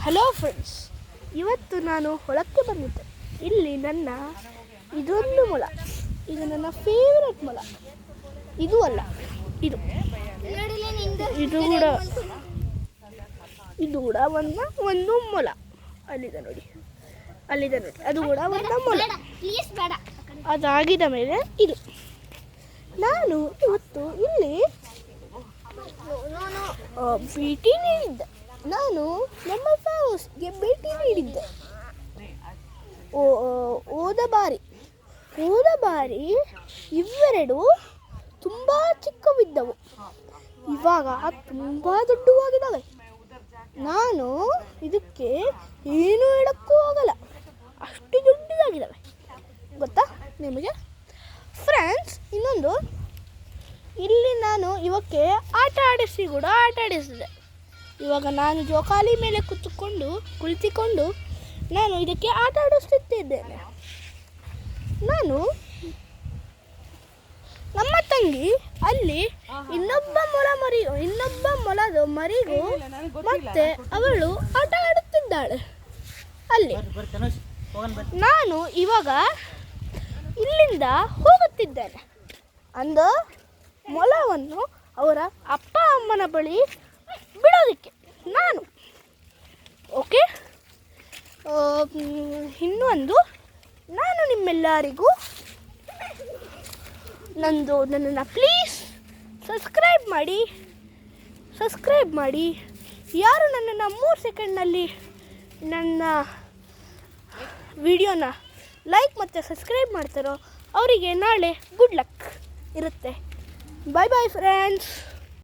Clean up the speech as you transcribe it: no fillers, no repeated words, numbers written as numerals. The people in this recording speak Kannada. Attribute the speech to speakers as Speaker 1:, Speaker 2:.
Speaker 1: ಹಲೋ ಫ್ರೆಂಡ್ಸ್, ಇವತ್ತು ನಾನು ಹೊಲಕ್ಕೆ ಬಂದಿದ್ದೆ. ಇಲ್ಲಿ ಇದೊಂದು ಮೊಲ, ಇದು ನನ್ನ ಫೇವ್ರೆಟ್ ಮೊಲ. ಇದು ಅಲ್ಲ, ಇದು ಕೂಡ ಒಂದು ಮೊಲ. ಅಲ್ಲಿದೆ ನೋಡಿ, ಅದು ಕೂಡ ಒಂದು ಮೊಲ. ಅದಾಗಿದ ಮೇಲೆ ಇದು ನಾನು ಇವತ್ತು ಇಲ್ಲಿ ಭೇಟಿ ನೀಡಿದ್ದೆ. ನಾನು ನಮ್ಮ ಹೌಸ್ಗೆ ಭೇಟಿ ನೀಡಿದ್ದೆ ಹೋದ ಬಾರಿ ಇವೆರಡು ತುಂಬ ಚಿಕ್ಕವಿದ್ದವು. ಇವಾಗ ತುಂಬ ದೊಡ್ಡವಾಗಿದ್ದಾವೆ. ನಾನು ಇದಕ್ಕೆ ಏನು ಹೇಳಕ್ಕೂ ಹೋಗಲ್ಲ, ಅಷ್ಟು ದೊಡ್ಡದಾಗಿದ್ದಾವೆ. ಗೊತ್ತಾ ನಿಮಗೆ ಫ್ರೆಂಡ್ಸ್? ಇನ್ನೊಂದು, ಇಲ್ಲಿ ನಾನು ಇವಕ್ಕೆ ಆಟ ಆಡಿಸಿದೆ. ಇವಾಗ ನಾನು ಜೋಕಾಲಿ ಮೇಲೆ ಕುಳಿತುಕೊಂಡು ನಾನು ಇದಕ್ಕೆ ಆಟ ಆಡಿಸುತ್ತಿದ್ದೇನೆ. ನಮ್ಮ ತಂಗಿ ಅಲ್ಲಿ ಇನ್ನೊಬ್ಬ ಮೊಲದ ಮರಿಗೂ ಮತ್ತೆ ಅವಳು ಆಟ ಆಡುತ್ತಿದ್ದಾಳೆ ಅಲ್ಲಿ. ನಾನು ಇವಾಗ ಇಲ್ಲಿಂದ ಹೋಗುತ್ತಿದ್ದೇನೆ. ಮೊಲವನ್ನು ಅವರ ಅಪ್ಪ ಅಮ್ಮನ ಬಳಿ ಬಿಡೋದಕ್ಕೆ ನಾನು. ಓಕೆ, ಇನ್ನೊಂದು, ನಾನು ನಿಮ್ಮೆಲ್ಲರಿಗೂ ನನ್ನನ್ನು ಪ್ಲೀಸ್ ಸಬ್ಸ್ಕ್ರೈಬ್ ಮಾಡಿ. ಯಾರು ನನ್ನನ್ನು 3 ಸೆಕೆಂಡ್ನಲ್ಲಿ ನನ್ನ ವಿಡಿಯೋನ ಲೈಕ್ ಮತ್ತು ಸಬ್ಸ್ಕ್ರೈಬ್ ಮಾಡ್ತಾರೋ ಅವರಿಗೆ ನಾಳೆ ಗುಡ್ ಲಕ್ ಇರುತ್ತೆ. ಬಾಯ್ ಬಾಯ್ ಫ್ರೆಂಡ್ಸ್.